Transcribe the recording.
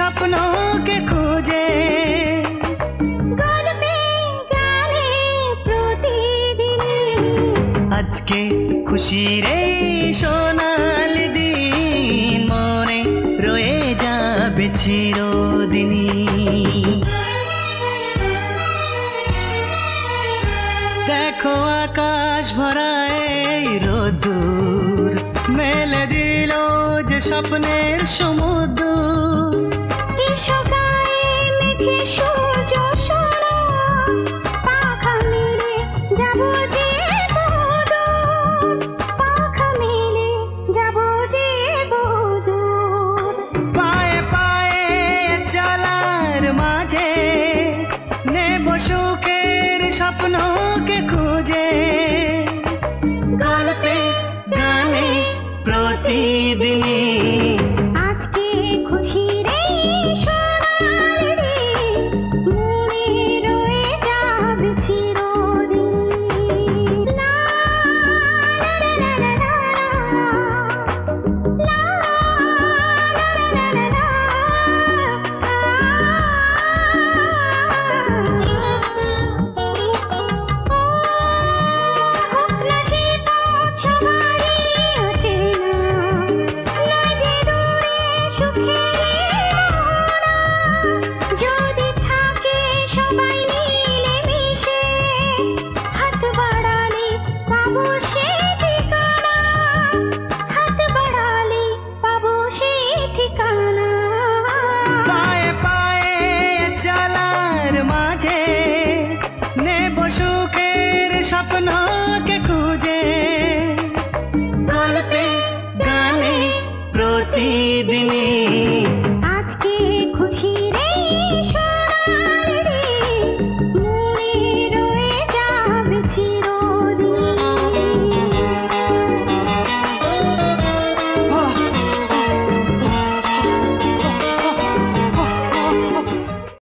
স্বপ্নকে খুঁজে গল্পে গানে প্রতিদিন আজকে খুশির এই সোনালি দিন মনে রয়ে যাবে চিরদিনই। দেখো আকাশ ভরা এই রোদ্দুর মেলে দিল যে স্বপ্নের সমুদ্র। এসো গায়ে মেঘে সূর্য সোনা, পাখা মেলে যাবো যে বহুদূর, পাখা মেলে যাবো যে বহুদূর। পায়ে পায়ে চলার মাঝে নেব সুখের স্বপ্নকে খুঁজে গল্পে গানে প্রতিদিনই আজকে খুশির এই সোনালি দিন মনে রয়ে যাবে চিরদিন। লা লা লা লা লা লা, লা লা লা লা হোক না সে পথ সবারই অচেনা, নয় যে দূরে সুখের মোহনা। যদি থাকে সবাই মিলে মিশে, হাত বাড়ালে পাবো সে ঠিকানা, হাত বাড়ালে পাবো সে ঠিকানা। পায়ে পায়ে চলার মাঝে নেব সুখের স্বপ্নকে খুঁজে গল্পে গানে প্রতিদিনই।